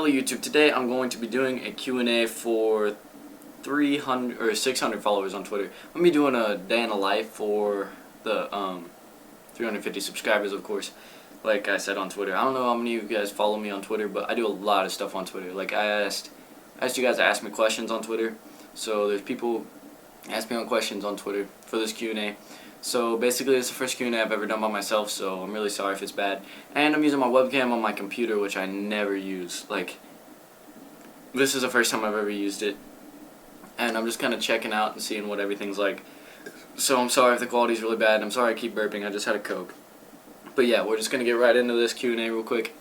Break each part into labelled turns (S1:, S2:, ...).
S1: Hello YouTube, today I'm going to be doing a Q&A for 300 or 600 followers on Twitter. I'm going to be doing a day in the life for the 350 subscribers, of course, like I said on Twitter. I don't know how many of you guys follow me on Twitter, but I do a lot of stuff on Twitter. Like I asked you guys to ask me questions on Twitter, so there's people asking me questions on Twitter for this Q&A. So basically it's the first Q&A I've ever done by myself, so I'm really sorry if it's bad. And I'm using my webcam on my computer, which I never use. Like, this is the first time I've ever used it. And I'm just kind of checking out and seeing what everything's like. So I'm sorry if the quality's really bad. I'm sorry I keep burping. I just had a Coke. But yeah, we're just going to get right into this Q&A real quick.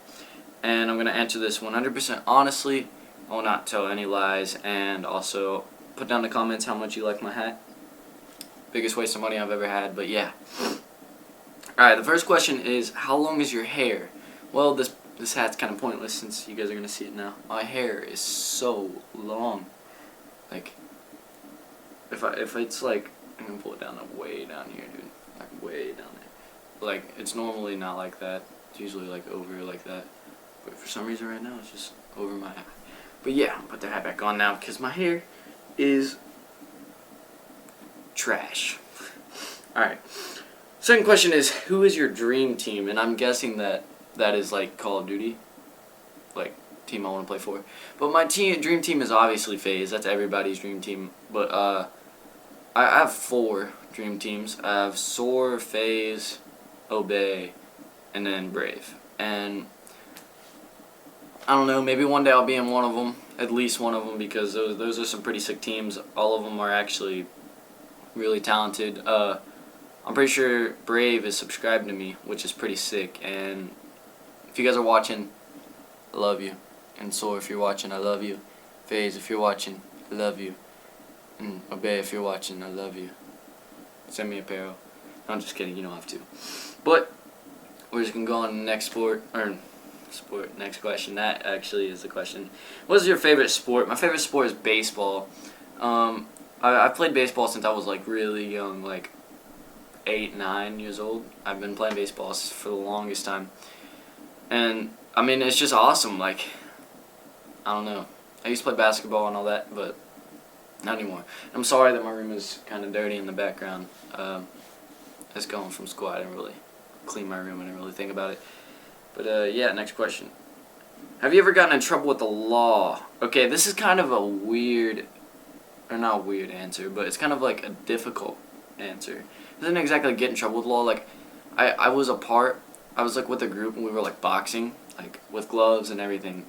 S1: And I'm going to answer this 100% honestly. I will not tell any lies. And also put down in the comments how much you like my hat. Biggest waste of money I've ever had, but yeah. Alright, the first question is, how long is your hair? Well, this hat's kind of pointless since you guys are going to see it now. My hair is so long. Like, if it's like, I'm going to pull it down way down here, dude. Like, way down there. Like, it's normally not like that. It's usually like over like that. But for some reason right now, it's just over my hat. But yeah, I'll put the hat back on now because my hair is trash. Alright. Second question is, who is your dream team? And I'm guessing that is like Call of Duty. Like, team I want to play for. But my dream team is obviously FaZe. That's everybody's dream team. But I have 4 dream teams. I have Soar, FaZe, Obey, and then Brave. And I don't know, maybe one day I'll be in one of them. At least one of them, because those are some pretty sick teams. All of them are actually really talented. I'm pretty sure Brave is subscribed to me, which is pretty sick. And if you guys are watching, I love you. And Soar, if you're watching, I love you. FaZe, if you're watching, I love you. And Obey, if you're watching, I love you. Send me apparel. No, I'm just kidding, you don't have to. But we're just gonna go on to the next next question. That actually is the question. What is your favorite sport? My favorite sport is baseball. I've played baseball since I was like really young, like 8, 9 years old. I've been playing baseball for the longest time. And I mean, it's just awesome. Like, I don't know. I used to play basketball and all that, but not anymore. I'm sorry that my room is kind of dirty in the background. Just going from school, I didn't really clean my room. I didn't really think about it. But yeah, next question. Have you ever gotten in trouble with the law? Okay, this is kind of a weird, or not a weird answer, but it's kind of like a difficult answer. It doesn't exactly get in trouble with law. Like, I was like with a group and we were like boxing, like with gloves and everything.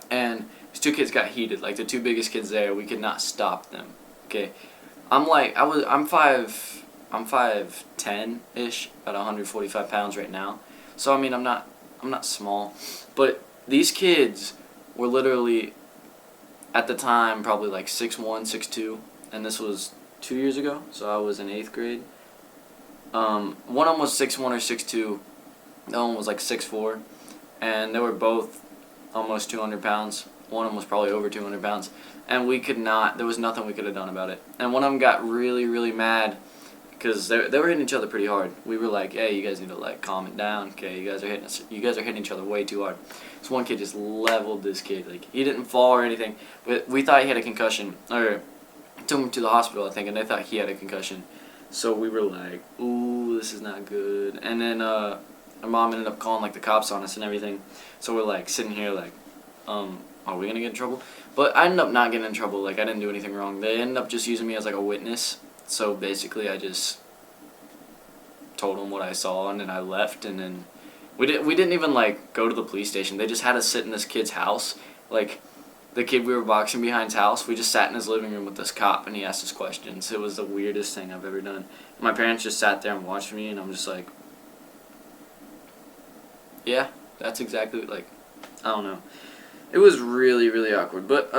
S1: And these 2 kids got heated, like the 2 biggest kids there. We could not stop them. Okay, I'm 5'10" ish, about 145 pounds right now. So I mean, I'm not small, but these kids were literally at the time probably like 6'1", 6'2", and this was 2 years ago. So I was in 8th grade. One of them was 6'1" or 6'2", the other one was like 6'4", and they were both almost 200 pounds. One of them was probably over 200 pounds, and there was nothing we could have done about it. And one of them got really, really mad because they were hitting each other pretty hard. We were like, hey, you guys need to like calm it down. Okay, you guys are hitting each other way too hard. So one kid just leveled this kid. Like, he didn't fall or anything, but we thought he had a concussion, or took him to the hospital, I think, and they thought he had a concussion. So we were like, ooh, this is not good. And then our mom ended up calling like the cops on us and everything. So we're like sitting here like, are we gonna get in trouble? But I ended up not getting in trouble. Like, I didn't do anything wrong. They ended up just using me as like a witness. So basically I just told them what I saw, and then I left. And then we didn't even like go to the police station. They just had us sit in this kid's house. Like, the kid we were boxing behind's house, we just sat in his living room with this cop, and he asked us questions. It was the weirdest thing I've ever done. My parents just sat there and watched me, and I'm just like, yeah, that's exactly, like, I don't know. It was really, really awkward. But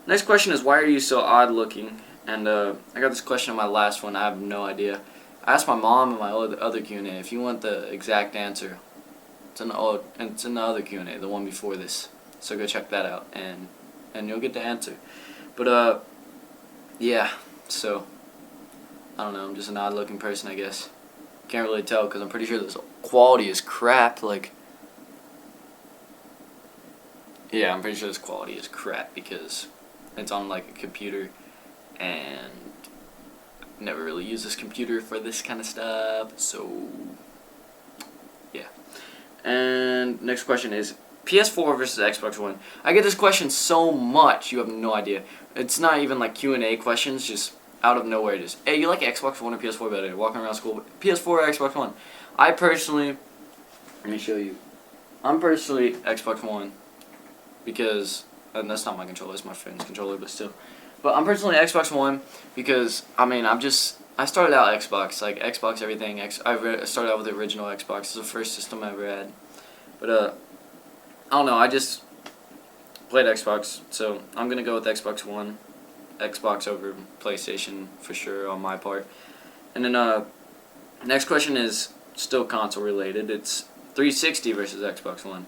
S1: next question is, why are you so odd looking? And I got this question on my last one. I have no idea. I asked my mom in my other Q&A. If you want the exact answer, it's in the other Q&A, the one before this. So go check that out, and you'll get the answer. But yeah. So I don't know. I'm just an odd-looking person, I guess. Can't really tell because I'm pretty sure this quality is crap. Like, Yeah, I'm pretty sure this quality is crap because it's on like a computer, and never really use this computer for this kind of stuff. So yeah. And next question is PS4 versus Xbox One. I get this question so much, you have no idea. It's not even like Q&A questions, just out of nowhere. Just, hey, you like Xbox One or PS4 better? You're walking around school, PS4 or Xbox One? I personally, let me show you. I'm personally Xbox One because, and that's not my controller, it's my friend's controller, but still. But I'm personally Xbox One because, I mean, I started out Xbox, like Xbox everything. I started out with the original Xbox. It's the first system I ever had. But, I don't know, I just played Xbox, so I'm going to go with Xbox One. Xbox over PlayStation for sure on my part. And then, next question is still console related. It's 360 versus Xbox One.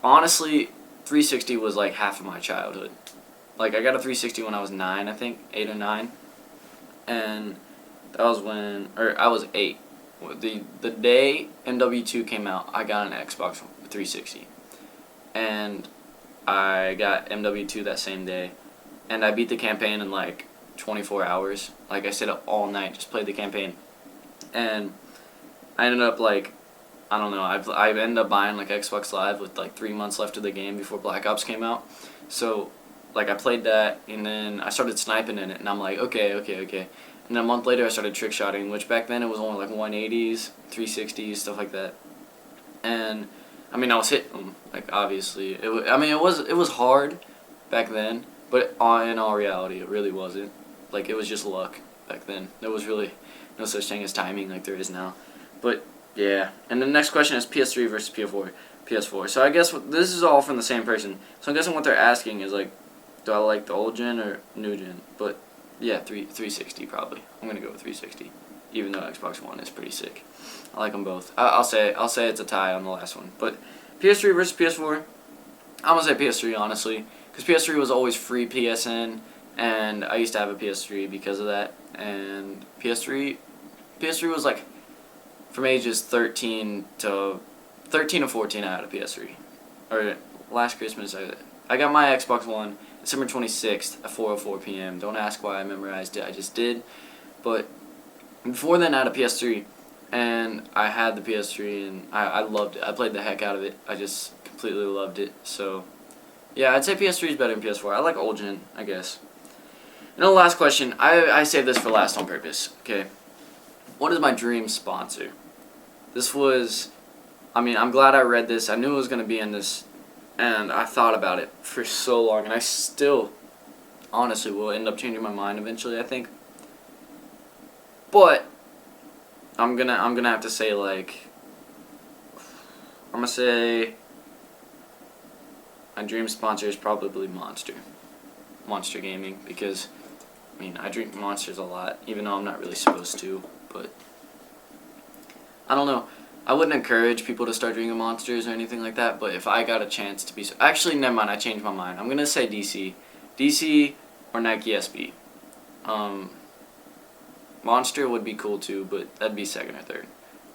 S1: Honestly, 360 was like half of my childhood. Like, I got a 360 when I was 9, I think, 8 or 9. And that was when, or I was 8. The day MW2 came out, I got an Xbox 360. And I got MW2 that same day. And I beat the campaign in like 24 hours. Like, I stayed up all night, just played the campaign. And I ended up like, I don't know, I ended up buying like Xbox Live with like 3 months left of the game before Black Ops came out. So, like, I played that, and then I started sniping in it, and I'm like, okay. And then a month later, I started trick shotting, which back then it was only like 180s, 360s, stuff like that. And I mean, I was hitting them, like, obviously. It was hard back then, but in all reality, it really wasn't. Like, it was just luck back then. There was really no such thing as timing like there is now. But yeah. And the next question is PS3 versus PS4. So I guess this is all from the same person. So I'm guessing what they're asking is like, do I like the old gen or new gen? But yeah, 360 probably. I'm gonna go with 360, even though Xbox One is pretty sick. I like them both. I'll say it's a tie on the last one. But PS3 versus PS4, I'm gonna say PS3 honestly, because PS3 was always free PSN, and I used to have a PS3 because of that. And PS3 was like from ages 13 to 14. I had a PS3. Or last Christmas I got my Xbox One December 26th at 4:04 p.m. Don't ask why I memorized it. I just did. But before then, I had a PS3, and I had the PS3, and I loved it. I played the heck out of it. I just completely loved it. So, yeah, I'd say PS3 is better than PS4. I like old gen, I guess. And the last question, I saved this for last on purpose. Okay, what is my dream sponsor? This was, I mean, I'm glad I read this. I knew it was going to be in this. And I thought about it for so long, and I still, honestly, will end up changing my mind eventually, I think. But I'm gonna have to say, like, I'm gonna say my dream sponsor is probably Monster Gaming, because I mean, I drink Monsters a lot, even though I'm not really supposed to. But I don't know. I wouldn't encourage people to start drinking Monsters or anything like that, but if I got a chance to be... Actually, never mind, I changed my mind. I'm going to say DC. DC or Nike SB. Monster would be cool too, but that'd be second or third.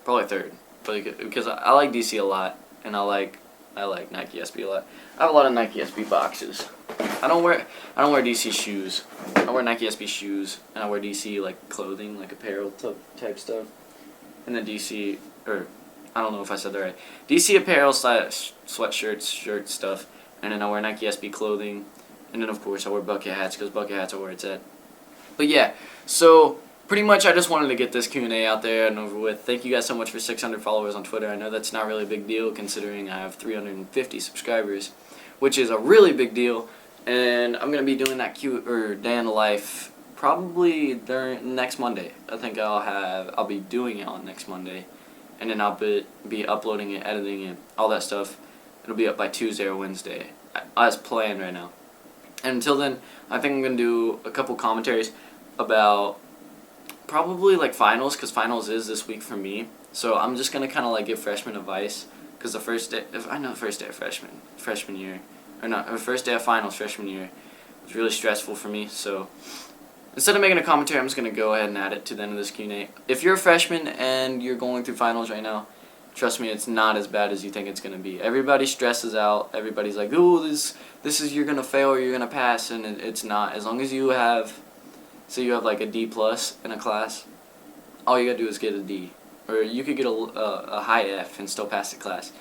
S1: Probably third. Because I like DC a lot, and I like Nike SB a lot. I have a lot of Nike SB boxes. I don't wear DC shoes. I wear Nike SB shoes, and I wear DC like clothing, like apparel type stuff. And then DC, or I don't know if I said that right. DC apparel, sweatshirts, shirts, stuff. And then I wear Nike SB clothing. And then, of course, I wear bucket hats because bucket hats are where it's at. But, yeah. So, pretty much I just wanted to get this Q&A out there and over with. Thank you guys so much for 600 followers on Twitter. I know that's not really a big deal considering I have 350 subscribers, which is a really big deal. And I'm going to be doing that day in the life probably during next Monday. I think I'll be doing it on next Monday. And then I'll be uploading it, editing it, all that stuff. It'll be up by Tuesday or Wednesday, as planned right now. And until then, I think I'm going to do a couple commentaries about probably like finals, because finals is this week for me. So I'm just going to kind of like give freshman advice, because the first day of freshman year, or not, the first day of finals freshman year was really stressful for me. So instead of making a commentary, I'm just going to go ahead and add it to the end of this Q&A. If you're a freshman and you're going through finals right now, trust me, it's not as bad as you think it's gonna be. Everybody stresses out. Everybody's like, "Oh, this is you're gonna fail or you're gonna pass," and it's not. As long as you have, say you have like a D plus in a class, all you gotta do is get a D, or you could get a high F and still pass the class.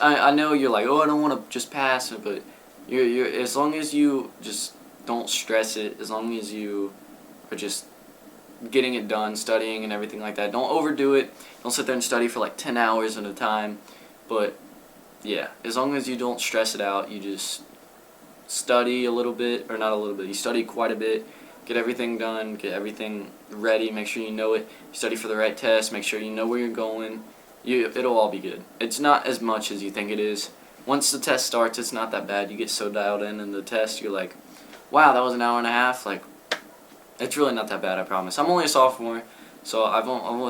S1: I know you're like, "Oh, I don't want to just pass," but you're as long as you just don't stress it, as long as you are just getting it done, studying and everything like that. Don't overdo it. Don't sit there and study for like 10 hours at a time. But yeah, as long as you don't stress it out, you just study a little bit, or not a little bit, you study quite a bit, get everything done, get everything ready, make sure you know it, you study for the right test, make sure you know where you're going. It'll all be good. It's not as much as you think it is. Once the test starts, it's not that bad. You get so dialed in the test, you're like, wow, that was an hour and a half. Like, it's really not that bad, I promise. I'm only a sophomore, so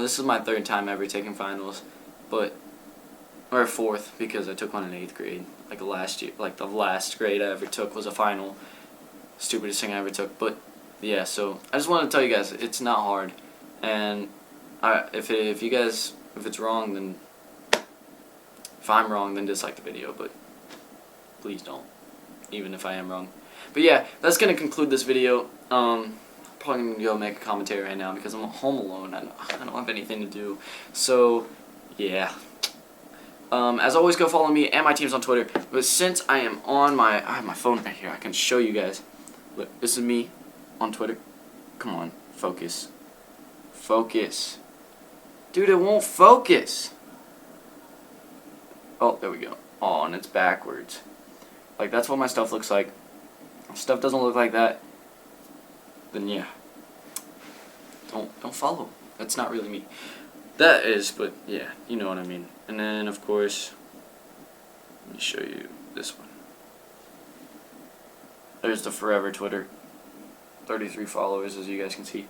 S1: this is my 3rd time ever taking finals, or 4th, because I took one in 8th grade. Like last year, like the last grade I ever took was a final. Stupidest thing I ever took. But yeah, so I just wanted to tell you guys, it's not hard, and if it's wrong, then if I'm wrong, then dislike the video, but please don't, even if I am wrong. But yeah, that's gonna conclude this video. Probably gonna go make a commentary right now because I'm home alone. I don't have anything to do. So yeah. As always, go follow me and my teams on Twitter. But since I am on I have my phone right here, I can show you guys. Look, this is me on Twitter. Come on, focus. Focus. Dude, it won't focus. Oh, there we go. Oh, and it's backwards. Like, that's what my stuff looks like. If stuff doesn't look like that, then yeah. Don't follow. That's not really me. That is, but yeah, you know what I mean. And then, of course, let me show you this one. There's the forever Twitter. 33 followers, as you guys can see.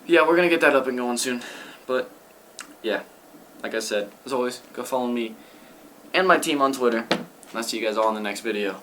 S1: Yeah, we're going to get that up and going soon. But, yeah, like I said, as always, go follow me and my team on Twitter. And I'll see you guys all in the next video.